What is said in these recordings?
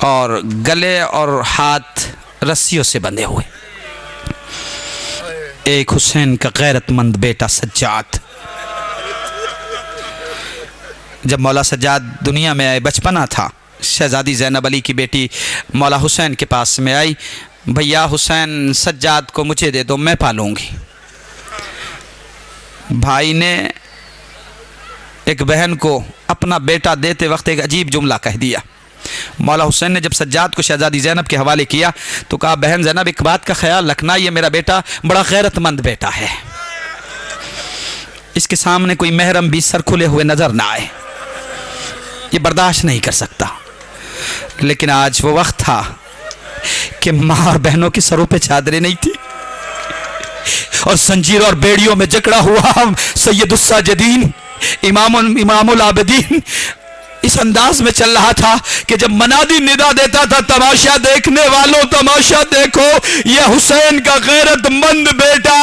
اور گلے اور ہاتھ رسیوں سے بندھے ہوئے. ایک حسین کا غیرت مند بیٹا سجاد. جب مولا سجاد دنیا میں آئے بچپنا تھا. شہزادی زینب علی کی بیٹی مولا حسین کے پاس میں آئی. بھیا حسین سجاد کو مجھے دے دو میں پالوں گی. بھائی نے ایک بہن کو اپنا بیٹا دیتے وقت ایک عجیب جملہ کہہ دیا. مولا حسین نے جب سجاد کو شہزادی زینب کے حوالے کیا تو کہا بہن زینب ایک بات کا خیال رکھنا, یہ میرا بیٹا بڑا غیرت مند بیٹا ہے, اس کے سامنے کوئی محرم بھی سر کھلے ہوئے نظر نہ آئے, یہ برداشت نہیں کر سکتا. لیکن آج وہ وقت تھا کہ ماں اور بہنوں کی سروں پہ چادریں نہیں تھی اور زنجیر اور بیڑیوں میں جکڑا ہوا سید الساجدین امام العابدین اس انداز میں چل رہا تھا کہ جب منادی ندا دیتا تھا تماشا دیکھنے والوں تماشا دیکھو, یہ حسین کا غیرت مند بیٹا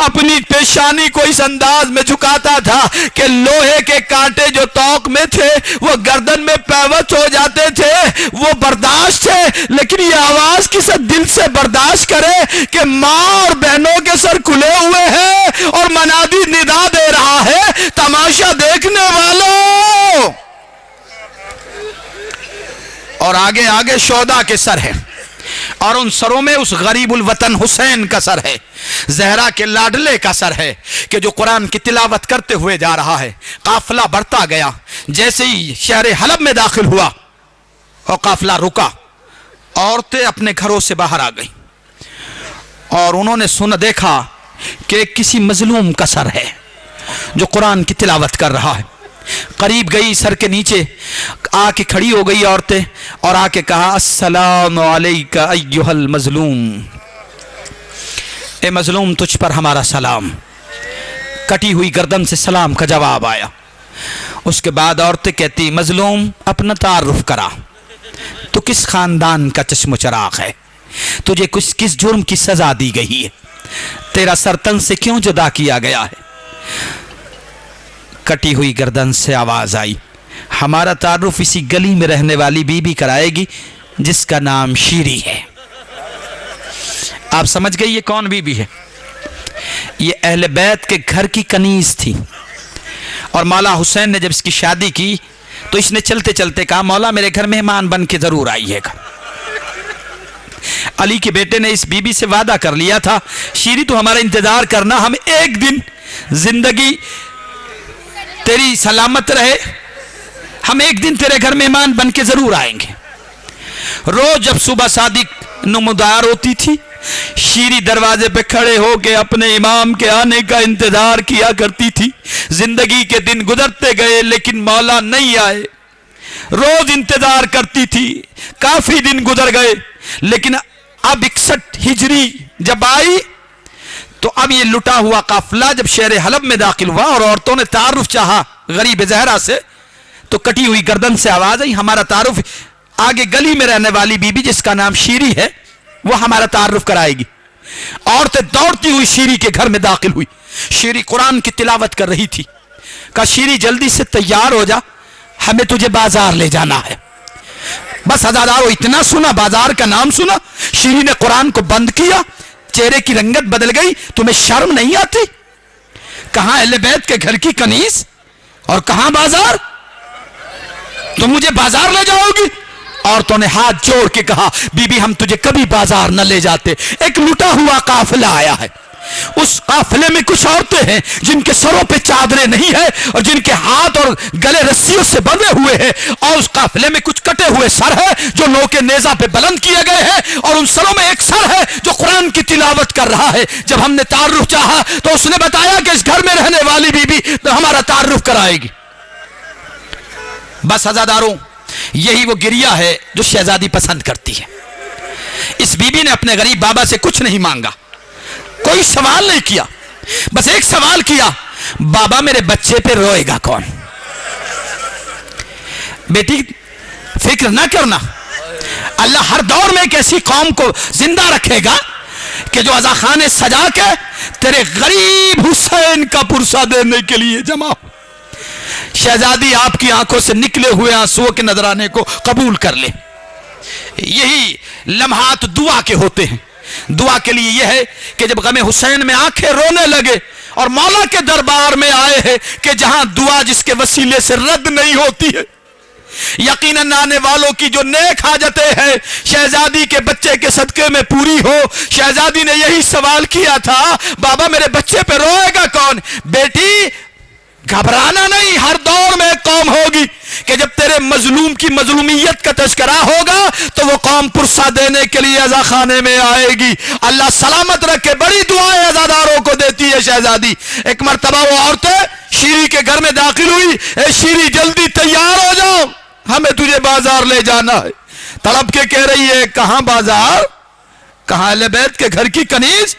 اپنی پیشانی کو اس انداز میں جھکاتا تھا کہ لوہے کے کانٹے جو توق میں تھے وہ گردن میں پیوست ہو جاتے تھے. وہ برداشت تھے, لیکن یہ آواز کس دل سے برداشت کرے کہ ماں اور بہنوں کے سر کھلے ہوئے ہیں اور منادی ندا دے رہا ہے تماشا دیکھنے والوں. اور آگے آگے شہداء کے سر ہیں اور ان سروں میں اس غریب الوطن حسین کا سر ہے, زہرا کے لاڈلے کا سر ہے کہ جو قرآن کی تلاوت کرتے ہوئے جا رہا ہے. قافلہ بڑھتا گیا, جیسے ہی شہر حلب میں داخل ہوا اور قافلہ رکا, عورتیں اپنے گھروں سے باہر آ گئیں اور انہوں نے دیکھا کہ کسی مظلوم کا سر ہے جو قرآن کی تلاوت کر رہا ہے. قریب گئی, سر کے نیچے آ کے کھڑی ہو گئی عورتیں اور آ کے کہا السلام علیکہ ایہا المظلوم, اے مظلوم تجھ پر ہمارا سلام. کٹی ہوئی گردن سے سلام کا جواب آیا. اس کے بعد عورتیں کہتی مظلوم اپنا تعارف کرا, تو کس خاندان کا چشم و چراغ ہے, تجھے کس جرم کی سزا دی گئی ہے, تیرا سر تن سے کیوں جدا کیا گیا ہے. کٹی ہوئی گردن سے آواز آئی ہمارا تعارف اسی گلی میں رہنے والی بی بی کرائے گی جس کا نام شیری ہے. آپ سمجھ گئی یہ کون بی بی ہے؟ یہ اہل بیت کے گھر کی کنیز تھی اور مولا حسین نے جب اس کی شادی کی تو اس نے چلتے چلتے کہا مولا میرے گھر مہمان بن کے ضرور آئیے گا. علی کے بیٹے نے اس بی بی سے وعدہ کر لیا تھا شیری تو ہمارا انتظار کرنا, ہم ایک دن زندگی تیری سلامت رہے ہم ایک دن تیرے گھر مہمان بن کے ضرور آئیں گے. روز جب صبح صادق نمودار ہوتی تھی شیری دروازے پہ کھڑے ہو کے اپنے امام کے آنے کا انتظار کیا کرتی تھی. زندگی کے دن گزرتے گئے لیکن مولا نہیں آئے. روز انتظار کرتی تھی, کافی دن گزر گئے لیکن اب 61 ہجری جب آئی تو اب یہ لٹا ہوا قافلہ جب شہر حلب میں داخل ہوا اور عورتوں نے تعارف چاہا غریب زہرا سے تو کٹی ہوئی گردن سے آواز آئی ہمارا تعارف آگے گلی میں رہنے والی بی بی جس کا نام شیری ہے وہ ہمارا تعارف کرائے گی. عورتیں دوڑتی ہوئی شیری کے گھر میں داخل ہوئی. شیری قرآن کی تلاوت کر رہی تھی. کہا شیری جلدی سے تیار ہو جا, ہمیں تجھے بازار لے جانا ہے. بس عزادارو اتنا سنا, بازار کا نام سنا, شیری نے قرآن کو بند کیا, چہرے کی رنگت بدل گئی. تمہیں شرم نہیں آتی؟ کہاں اہل بیت کے گھر کی کنیز اور کہاں بازار, تم مجھے بازار لے جاؤ گی؟ عورتوں نے ہاتھ جوڑ کے کہا بی بی ہم تجھے کبھی بازار نہ لے جاتے. ایک لٹا ہوا قافلہ آیا ہے, اس قافلے میں کچھ عورتیں ہیں جن کے سروں پہ چادریں نہیں ہیں اور جن کے ہاتھ اور گلے رسیوں سے بندھے ہوئے ہیں, اور اس قافلے میں کچھ کٹے ہوئے سر ہیں جو نوکے نیزہ پہ بلند کیے گئے ہیں, اور ان سروں میں ایک سر ہے جو قرآن کی تلاوت کر رہا ہے. جب ہم نے تعارف چاہا تو اس نے بتایا کہ اس گھر میں رہنے والی بی بی ہمارا تعارف کرائے گی. بس عزاداروں یہی وہ گریہ ہے جو شہزادی پسند کرتی ہے. اس بی بی نے اپنے غریب بابا سے کچھ نہیں مانگا, کوئی سوال نہیں کیا, بس ایک سوال کیا بابا میرے بچے پہ روئے گا کون؟ بیٹی فکر نہ کرنا, اللہ ہر دور میں ایک ایسی قوم کو زندہ رکھے گا کہ جو عزا خانے سجا کے تیرے غریب حسین کا پرسہ دینے کے لیے جمع ہو. شہزادی آپ کی آنکھوں سے نکلے ہوئے آنسوؤں کے نذرانے کو قبول کر لے. یہی لمحات دعا کے ہوتے ہیں. دعا کے لیے یہ ہے کہ جب غم حسین میں آنکھیں رونے لگے اور مولا کے دربار میں آئے ہیں کہ جہاں دعا جس کے وسیلے سے رد نہیں ہوتی ہے. یقیناً آنے والوں کی جو نیک حاجتیں ہیں شہزادی کے بچے کے صدقے میں پوری ہو. شہزادی نے یہی سوال کیا تھا, بابا میرے بچے پہ روئے گا کون؟ بیٹی گھبرانا نہیں, ہر دور میں ایک قوم ہوگی کہ جب تیرے مظلوم کی مظلومیت کا تذکرہ ہوگا تو وہ قوم پرسہ دینے کے لیے عزا خانے میں آئے گی. اللہ سلامت رکھے, بڑی دعائیں عزاداروں کو دیتی ہے شہزادی. ایک مرتبہ وہ عورتیں شیری کے گھر میں داخل ہوئی, اے شیری جلدی تیار ہو جاؤ, ہمیں تجھے بازار لے جانا ہے. تڑپ کے کہہ رہی ہے, کہاں بازار؟ کہاں اہل بیت کے گھر کی کنیز؟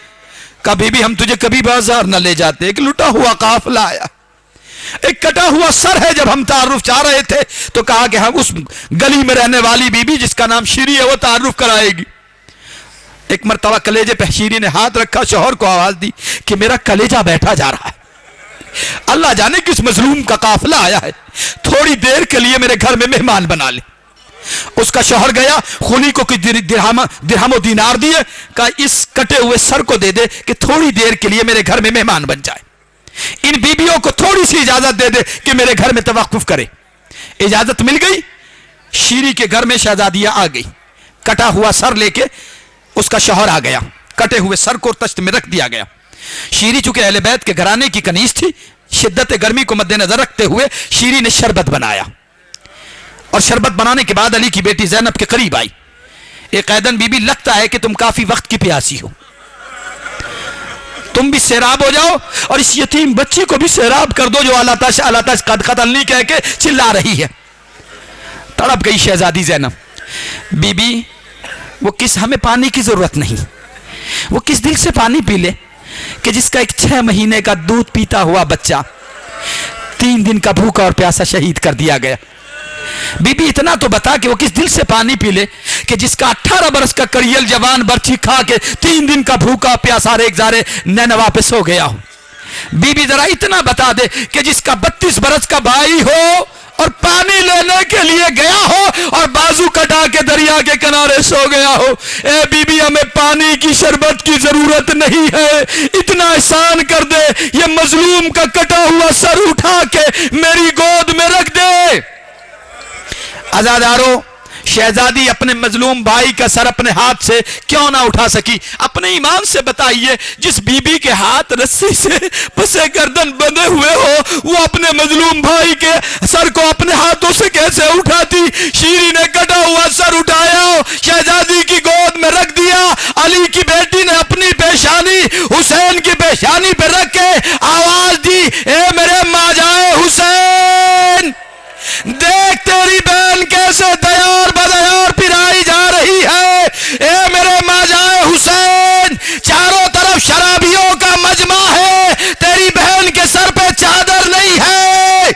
کبھی بھی ہم تجھے کبھی بازار نہ لے جاتے. ایک لٹا ہوا قافلہ آیا, ایک کٹا ہوا سر ہے. جب ہم تعارف چاہ رہے تھے تو کہا کہ ہم اس گلی میں رہنے والی بی بی جس کا نام شیری ہے وہ تعارف کرائے گی. ایک مرتبہ کلیجے پہ شیری نے ہاتھ رکھا, شوہر کو آواز دی کہ میرا کلیجہ بیٹھا جا رہا ہے, اللہ جانے کس مظلوم کا قافلہ آیا ہے, تھوڑی دیر کے لیے میرے گھر میں مہمان بنا لے. اس کا شوہر گیا, خونی کو کچھ درہم و دینار دیے, کہا اس کٹے ہوئے سر کو دے دے کہ تھوڑی دیر کے لیے میرے گھر میں مہمان بن جائے. ان بیبیوں کو تھوڑی سی اجازت دے دے کہ میرے گھر میں توقف کرے. اجازت مل گئی. شیری کے گھر میں شہزادیاں آ گئی, کٹا ہوا سر لے کے اس کا شوہر آ گیا, کٹے ہوئے سر کو تشت میں رکھ دیا گیا. شیری چونکہ اہل بیت کے گھرانے کی کنیز تھی, شدت گرمی کو مد نظر رکھتے ہوئے شیری نے شربت بنایا, اور شربت بنانے کے بعد علی کی بیٹی زینب کے قریب آئی. اے قیدن بی بی, لگتا ہے کہ تم کافی وقت کی پیاسی ہو, تم بھی سیراب ہو جاؤ اور اس یتیم بچی کو بھی سیراب کر دو جو اللہ تاش قد قتل نہیں کہہ کے چلا رہی ہے. تڑپ گئی شہزادی زینب. بی بی وہ کس, ہمیں پانی کی ضرورت نہیں, وہ کس دل سے پانی پی لے کہ جس کا ایک 6 مہینے کا دودھ پیتا ہوا بچہ 3 دن کا بھوکا اور پیاسا شہید کر دیا گیا. بی بی اتنا تو بتا کہ وہ کس دل سے پانی پی لے کہ جس کا 18 برس کا کریل جوان برچھی کھا کے 3 دن کا بھوکا پیاسا ریک زارے نینوا پہ سو گیا ہو. بی بی ذرا اتنا بتا دے کہ جس کا 32 برس کا بھائی ہو اور پانی لینے کے لیے گیا ہو اور بازو کٹا کے دریا کے کنارے سو گیا ہو. اے بی بی ہمیں پانی کی شربت کی ضرورت نہیں ہے, اتنا احسان کر دے یہ مظلوم کا کٹا ہوا سر اٹھا کے میری گود میں رکھ دے. عزادارو, شہزادی اپنے مظلوم بھائی کا سر اپنے ہاتھ سے کیوں نہ اٹھا سکی؟ اپنے ایمان سے بتائیے, جس بی بی کے ہاتھ رسی سے پسے گردن بندھے ہوئے ہو وہ اپنے مظلوم بھائی کے سر کو اپنے ہاتھوں سے کیسے اٹھاتی؟ شیری نے کٹا ہوا سر اٹھایا, شہزادی کی گود میں رکھ دیا. علی کی بیٹی نے اپنی پیشانی حسین کی پیشانی پہ رکھ کے آواز دی, اے میرے ماجائے حسین, دیکھ تیری بہن کیسے دیار بدیار پھرائی جا رہی ہے. اے میرے ماجائے حسین, چاروں طرف شرابیوں کا مجمع ہے, تیری بہن کے سر پہ چادر نہیں ہے.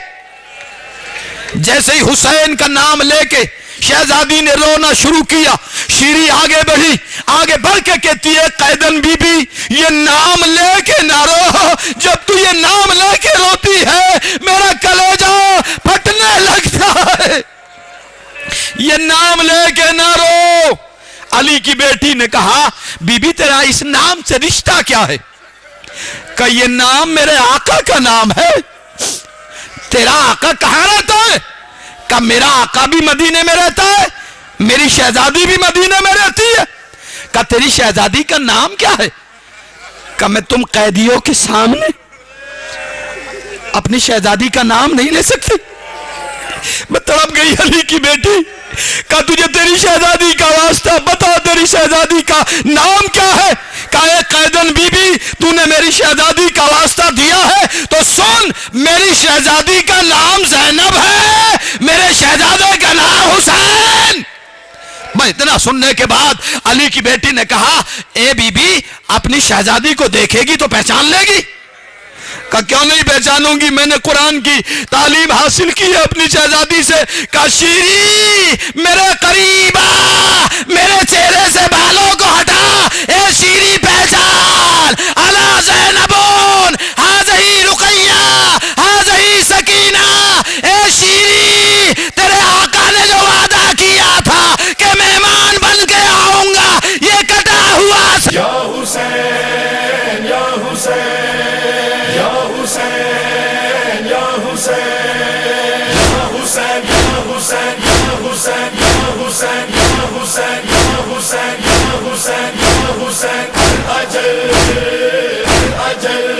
جیسے ہی حسین کا نام لے کے شہزادی نے رونا شروع کیا, شیری آگے بڑھی, آگے بڑھ کے کہتی ہے, قیدن بی بی یہ نام لے کے نہ رو, جب تو یہ نام لے کے روتی ہے میرا کلیجہ پھٹنے لگتا ہے, یہ نام لے کے نہ رو. علی کی بیٹی نے کہا, بی بی تیرا اس نام سے رشتہ کیا ہے؟ کہ یہ نام میرے آقا کا نام ہے. تیرا آقا کہاں رہتا ہے؟ کہ میرا آقا بھی مدینے میں رہتا ہے, میری شہزادی بھی مدینے میں رہتی ہے. کہ تیری شہزادی کا نام کیا ہے؟ کہ میں تم قیدیوں کے سامنے اپنی شہزادی کا نام نہیں لے سکتی. میں تڑپ گئی علی کی بیٹی, کہا تجھے تیری شہزادی کا واسطہ بتا, تیری شہزادی کا نام کیا ہے؟ کہا اے قیدن بی بی تو نے میری شہزادی کا واسطہ دیا ہے تو سن, میری شہزادی کا نام زینب ہے, میرے شہزادے کا نام حسین. میں اتنا سننے کے بعد علی کی بیٹی نے کہا, اے بی بی اپنی شہزادی کو دیکھے گی تو پہچان لے گی؟ کہا کیوں نہیں پہچانوں گی, میں نے قرآن کی تعلیم حاصل کی ہے اپنی شہزادی سے. کہا شیری میرے قریب آ, میرے چہرے سے بالوں کو ہٹا, اے شیری پہچان, الا زینبون ہذہی رقیہ ہذہی سکینہ. اے شیری تیرے آقا نے جو وعدہ کیا تھا کہ میں حسین یا حسین یا حسین یا حسین یا حسین یا حسین اجل اجل